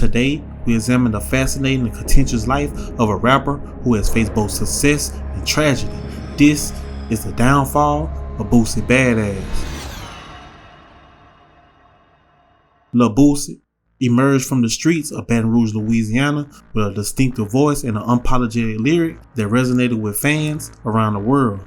Today, we examine the fascinating and contentious life of a rapper who has faced both success and tragedy. This is the downfall of Boosie Badass. Lil Boosie emerged from the streets of Baton Rouge, Louisiana with a distinctive voice and an unapologetic lyric that resonated with fans around the world.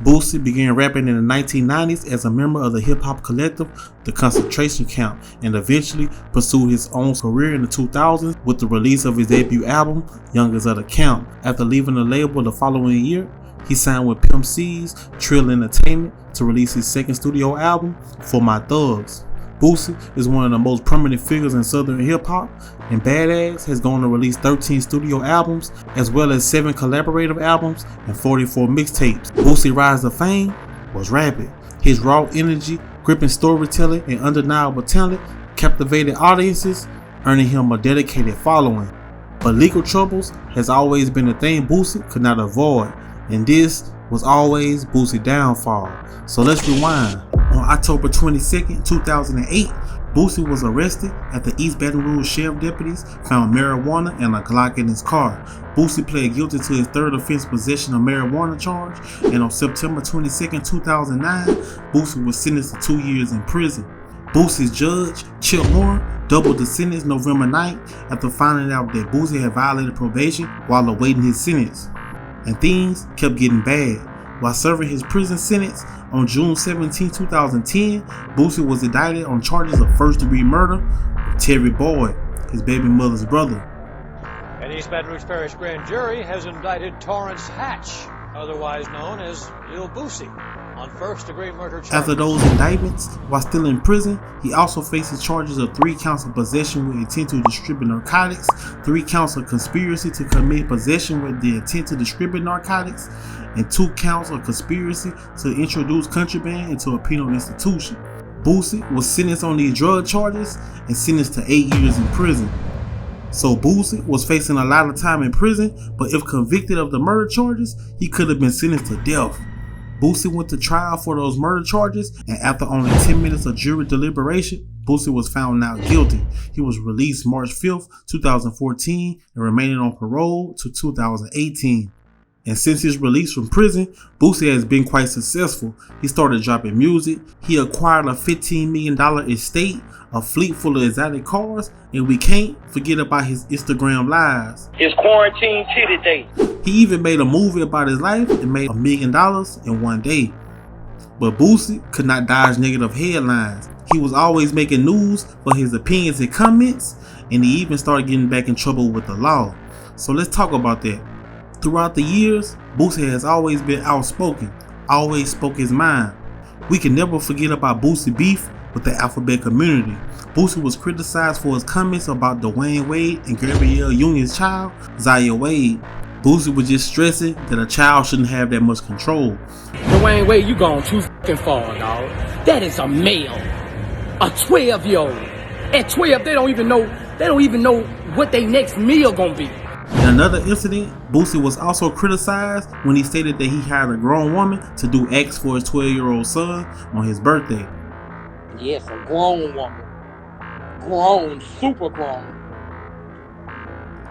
Boosie began rapping in the 1990s as a member of the hip-hop collective The Concentration Camp and eventually pursued his own career in the 2000s with the release of his debut album, Youngest of the Camp. After leaving the label the following year, he signed with Pimp C's Trill Entertainment to release his second studio album, For My Thugs. Boosie is one of the most prominent figures in Southern hip-hop, and Badass has gone to release 13 studio albums, as well as 7 collaborative albums and 44 mixtapes. Boosie's rise to fame was rapid. His raw energy, gripping storytelling, and undeniable talent captivated audiences, earning him a dedicated following. But legal troubles has always been a thing Boosie could not avoid, and this was always Boosie's downfall. So let's rewind. On October 22nd, 2008, Boosie was arrested after East Baton Rouge sheriff deputies found marijuana and a Glock in his car. Boosie pled guilty to his third offense, possession of marijuana charge, and on September 22nd, 2009, Boosie was sentenced to 2 years in prison. Boosie's judge, Chip Moore, doubled the sentence November 9th after finding out that Boosie had violated probation while awaiting his sentence. And things kept getting bad. While serving his prison sentence on June 17, 2010, Boosie was indicted on charges of first-degree murder of Terry Boyd, his baby mother's brother. An East Baton Rouge Parish grand jury has indicted Torrance Hatch, otherwise known as Lil Boosie, on first-degree murder charges. After those indictments, while still in prison, he also faces charges of 3 counts of possession with intent to distribute narcotics, 3 counts of conspiracy to commit possession with the intent to distribute narcotics, and 2 counts of conspiracy to introduce contraband into a penal institution. Boosie was sentenced on these drug charges and sentenced to 8 years in prison. So Boosie was facing a lot of time in prison, but if convicted of the murder charges, he could have been sentenced to death. Boosie went to trial for those murder charges, and after only 10 minutes of jury deliberation, Boosie was found not guilty. He was released March 5th, 2014, and remaining on parole to 2018. And since his release from prison, Boosie has been quite successful. He started dropping music, he acquired a $15 million estate, a fleet full of exotic cars, and we can't forget about his Instagram lives. His quarantine titty day. He even made a movie about his life and made $1 million in one day. But Boosie could not dodge negative headlines. He was always making news for his opinions and comments, and he even started getting back in trouble with the law. So let's talk about that. Throughout the years, Boosie has always been outspoken, always spoke his mind. We can never forget about Boosie beef with the alphabet community. Boosie was criticized for his comments about Dwayne Wade and Gabrielle Union's child, Zaya Wade. Boosie was just stressing that a child shouldn't have that much control. Dwayne Wade, you gone too fucking far, dog. That is a male, a 12-year-old. At 12, they don't even know what their next meal gonna be. In another incident, Boosie was also criticized when he stated that he hired a grown woman to do acts for his 12-year-old son on his birthday. Yes, a grown woman. Grown, super grown.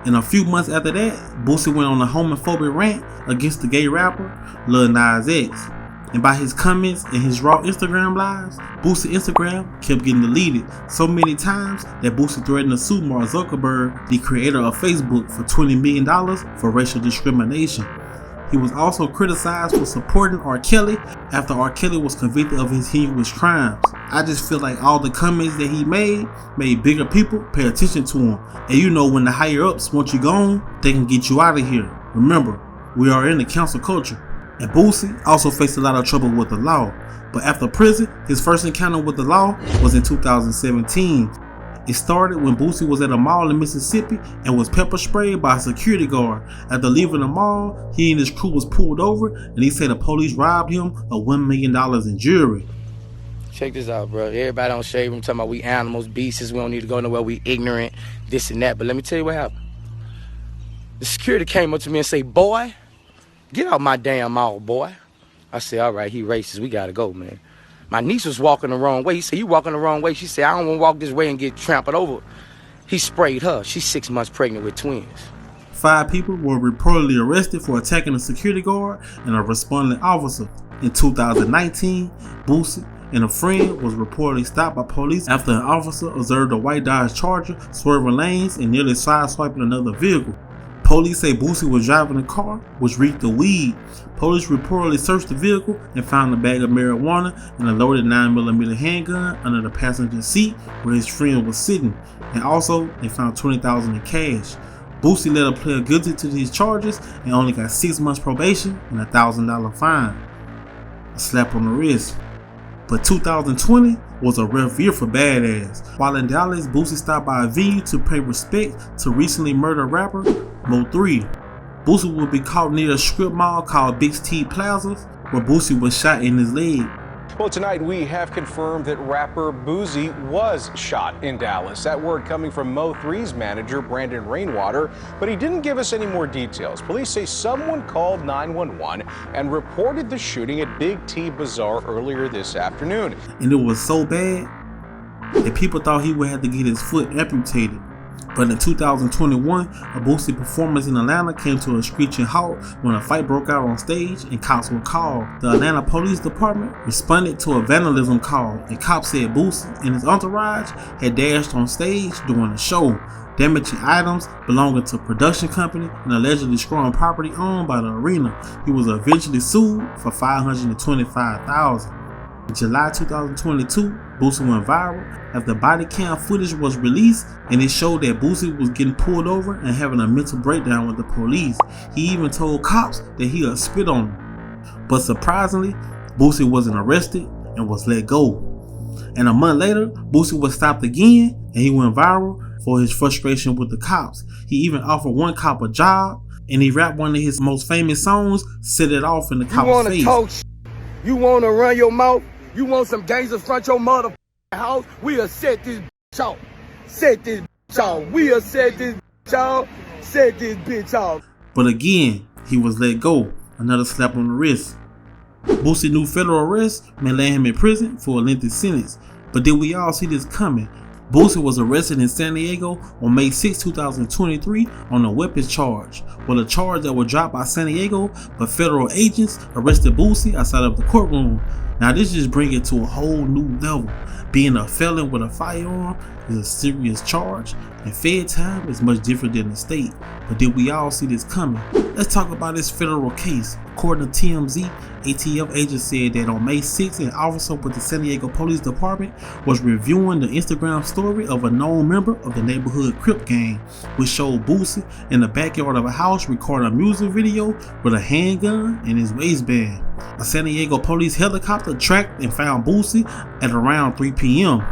And a few months after that, Boosie went on a homophobic rant against the gay rapper Lil Nas X. And by his comments and his raw Instagram lives, Boosie's Instagram kept getting deleted so many times that Boosie threatened to sue Mark Zuckerberg, the creator of Facebook, for $20 million for racial discrimination. He was also criticized for supporting R. Kelly after R. Kelly was convicted of his heinous crimes. I just feel like all the comments that he made bigger people pay attention to him. And you know, when the higher ups want you gone, they can get you out of here. Remember, we are in the cancel culture. And Boosie also faced a lot of trouble with the law. But after prison, his first encounter with the law was in 2017. It started when Boosie was at a mall in Mississippi and was pepper sprayed by a security guard. After leaving the mall, he and his crew was pulled over, and he said the police robbed him of $1 million in jewelry. Check this out, bro. Everybody on Shade Room talking about we animals, beasts, we don't need to go nowhere, we ignorant, this and that. But let me tell you what happened. The security came up to me and said, "Boy, get out my damn mall, boy." I said, "All right, he racist, we gotta go, man." My niece was walking the wrong way. He said, "You walking the wrong way." She said, "I don't want to walk this way and get trampled over." He sprayed her. She's 6 months pregnant with twins. 5 people were reportedly arrested for attacking a security guard and a responding officer. In 2019, Boosie and a friend was reportedly stopped by police after an officer observed a white Dodge Charger swerving lanes and nearly sideswiping another vehicle. Police say Boosie was driving a car which reeked of weed. Police reportedly searched the vehicle and found a bag of marijuana and a loaded 9mm handgun under the passenger seat where his friend was sitting, and also they found $20,000 in cash. Boosie let a player guilty to these charges and only got 6 months probation and a $1,000 fine. A slap on the wrist. But 2020 was a rough year for Badass. While in Dallas, Boosie stopped by a venue to pay respect to recently murdered rapper Mo3. Boosie will be caught near a strip mall called Big T Plaza, where Boosie was shot in his leg. Well, tonight we have confirmed that rapper Boosie was shot in Dallas. That word coming from Mo3's manager, Brandon Rainwater, but he didn't give us any more details. Police say someone called 911 and reported the shooting at Big T Bazaar earlier this afternoon. And it was so bad that people thought he would have to get his foot amputated. But in 2021, a Boosie performance in Atlanta came to a screeching halt when a fight broke out on stage and cops were called. The Atlanta Police Department responded to a vandalism call, and cops said Boosie and his entourage had dashed on stage during the show, damaging items belonging to a production company and allegedly destroying property owned by the arena. He was eventually sued for $525,000. In July 2022, Boosie went viral after body cam footage was released, and it showed that Boosie was getting pulled over and having a mental breakdown with the police. He even told cops that he had spit on them. But surprisingly, Boosie wasn't arrested and was let go. And a month later, Boosie was stopped again, and he went viral for his frustration with the cops. He even offered one cop a job, and he rapped one of his most famous songs, Set It Off, in the cop's face. Talk you wanna run your mouth? You want some gangsters front your mother house? We'll set this bitch off. Set this bitch off. We'll set this bitch off. Set this bitch off. But again, he was let go. Another slap on the wrist. Boosie knew federal arrest may land him in prison for a lengthy sentence. But did we all see this coming? Boosie was arrested in San Diego on May 6, 2023 on a weapons charge. Well, a charge that was dropped by San Diego, but federal agents arrested Boosie outside of the courtroom. Now this just brings it to a whole new level. Being a felon with a firearm is a serious charge, and Fed time is much different than the state. But did we all see this coming? Let's talk about this federal case. According to TMZ, ATF agents said that on May 6th, an officer with the San Diego Police Department was reviewing the Instagram story of a known member of the neighborhood Crip gang, which showed Boosie in the backyard of a house recording a music video with a handgun in his waistband. A San Diego police helicopter tracked and found Boosie at around 3 p.m.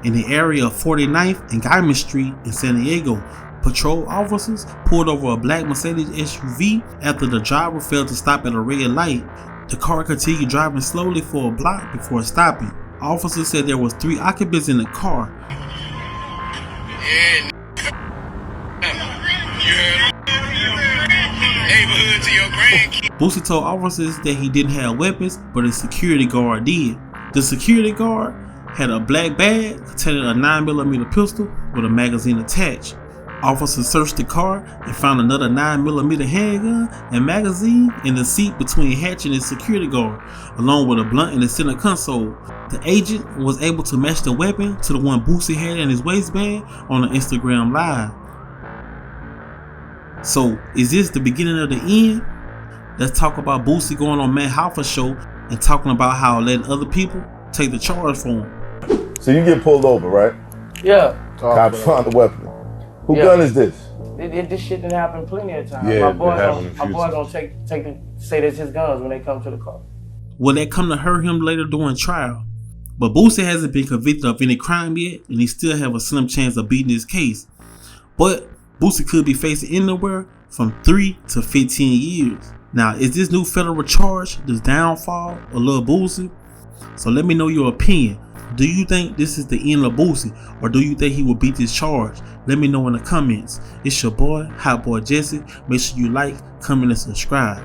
in the area of 49th and Guyman Street in San Diego. Patrol officers pulled over a black Mercedes SUV after the driver failed to stop at a red light. The car continued driving slowly for a block before stopping. Officers said there was 3 occupants in the car. Boosie told officers that he didn't have weapons, but a security guard did. The security guard had a black bag containing a 9mm pistol with a magazine attached. Officers searched the car and found another 9mm handgun and magazine in the seat between Hatch and his security guard, along with a blunt in the center console. The agent was able to match the weapon to the one Boosie had in his waistband on an Instagram Live. So, is this the beginning of the end? Let's talk about Boosie going on Matt Hoffa's show and talking about how letting other people take the charge for him. So you get pulled over, right? Yeah. Cops found the weapon. Who gun is this? This shit done happened plenty of times. Yeah, my boys gonna say that's his guns when they come to the car. Will that come to hurt him later during trial? But Boosie hasn't been convicted of any crime yet, and he still have a slim chance of beating his case. But Boosie could be facing anywhere from 3 to 15 years. Now, is this new federal charge the downfall of Lil Boosie? So let me know your opinion. Do you think this is the end of Boosie, or do you think he will beat this charge? Let me know in the comments. It's your boy, Hot Boy Jesse. Make sure you like, comment, and subscribe.